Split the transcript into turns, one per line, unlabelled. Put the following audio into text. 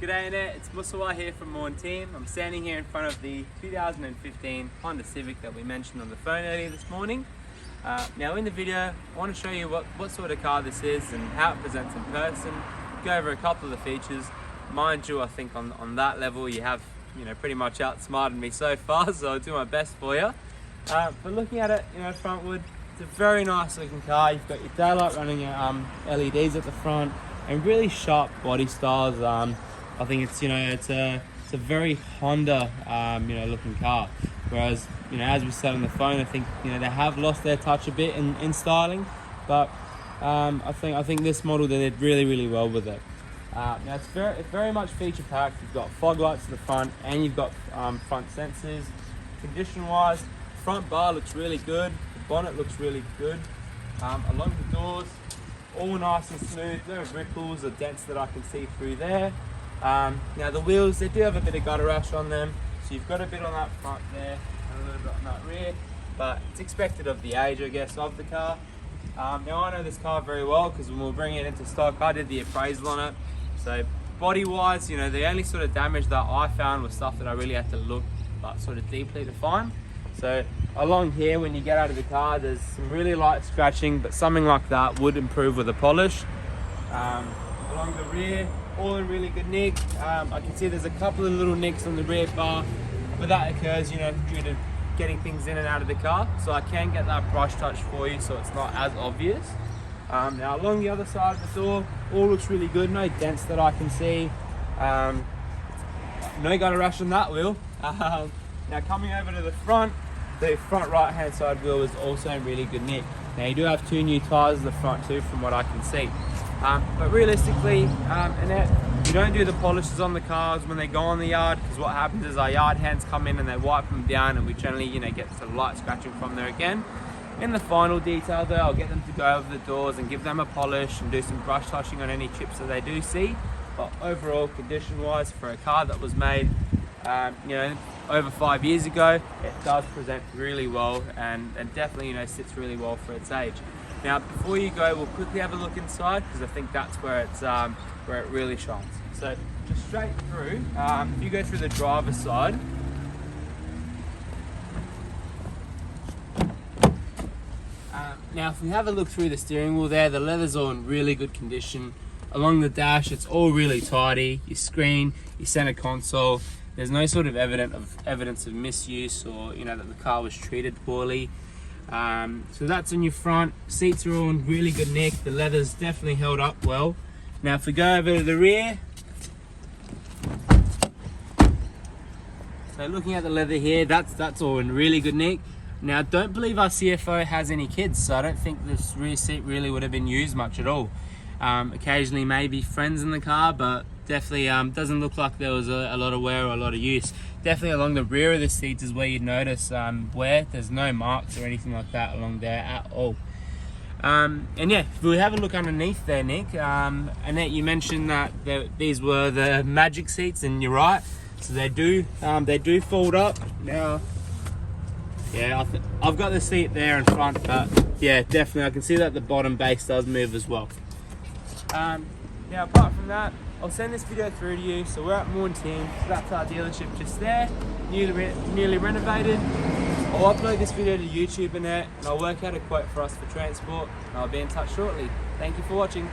G'day Annette, it's Musawa here from Morn Team. I'm standing here in front of the 2015 Honda Civic that we mentioned on the phone earlier this morning. Now in the video, I want to show you what sort of car this is and how it presents in person. Go over a couple of the features. Mind you, I think on that level you have pretty much outsmarted me so far, so I'll do my best for you. But looking at it, frontward, it's a very nice looking car. You've got your daylight running your LEDs at the front and really sharp body styles. I think it's a very Honda looking car, whereas as we said on the phone, I think they have lost their touch a bit in styling, but I think this model they did really well with it. Now it's very much feature packed. You've got fog lights at the front and you've got front sensors. Condition wise, front bar looks really good, the bonnet looks really good. Along the doors, all nice and smooth, no ripples or dents that I can see through there. Now the wheels, they do have a bit of gutter rash on them, so you've got a bit on that front there and a little bit on that rear, but it's expected of the age, I guess, of the car. Now I know this car very well because when we were bringing it into stock, I did the appraisal on it. So body wise, the only sort of damage that I found was stuff that I really had to look sort of deeply to find. So along here, when you get out of the car, there's some really light scratching, but something like that would improve with a polish. Along the rear, all in really good nick. I can see there's a couple of little nicks on the rear bar, but that occurs due to getting things in and out of the car, so I can get that brush touch for you so it's not as obvious. Now along the other side of the door, all looks really good, no dents that I can see, no gutter rash on that wheel. Now coming over to the front right hand side wheel is also in really good nick. Now you do have two new tyres at the front too, from what I can see. But realistically, Annette, you don't do the polishes on the cars when they go on the yard, because what happens is our yard hands come in and they wipe them down, and we generally get some light scratching from there again. In the final detail though, I'll get them to go over the doors and give them a polish and do some brush touching on any chips that they do see. But overall, condition wise, for a car that was made over 5 years ago, it does present really well and definitely sits really well for its age. Now before you go, we'll quickly have a look inside, because I think that's where it really shines. So just straight through, if you go through the driver's side, now if we have a look through the steering wheel there, the leather's all in really good condition. Along the dash, it's all really tidy. Your screen, your center console, there's no sort of evidence of misuse or that the car was treated poorly. So that's on your front. Seats are all in really good nick. The leather's definitely held up well. Now if we go over to the rear, so looking at the leather here, that's all in really good nick. Now I don't believe our CFO has any kids, so I don't think this rear seat really would have been used much at all. Occasionally maybe friends in the car, but definitely doesn't look like there was a lot of wear or a lot of use. Definitely along the rear of the seats is where you'd notice wear. There's no marks or anything like that along there at all. And yeah, if we have a look underneath there, Nick, Annette, you mentioned that these were the Magic seats, and you're right. So they do fold up. Now, yeah, I've got the seat there in front, but yeah, definitely I can see that the bottom base does move as well. Now apart from that, I'll send this video through to you. So we're at Morn Team, so that's our dealership just there, newly renovated. I'll upload this video to YouTube and I'll work out a quote for us for transport, and I'll be in touch shortly. Thank you for watching.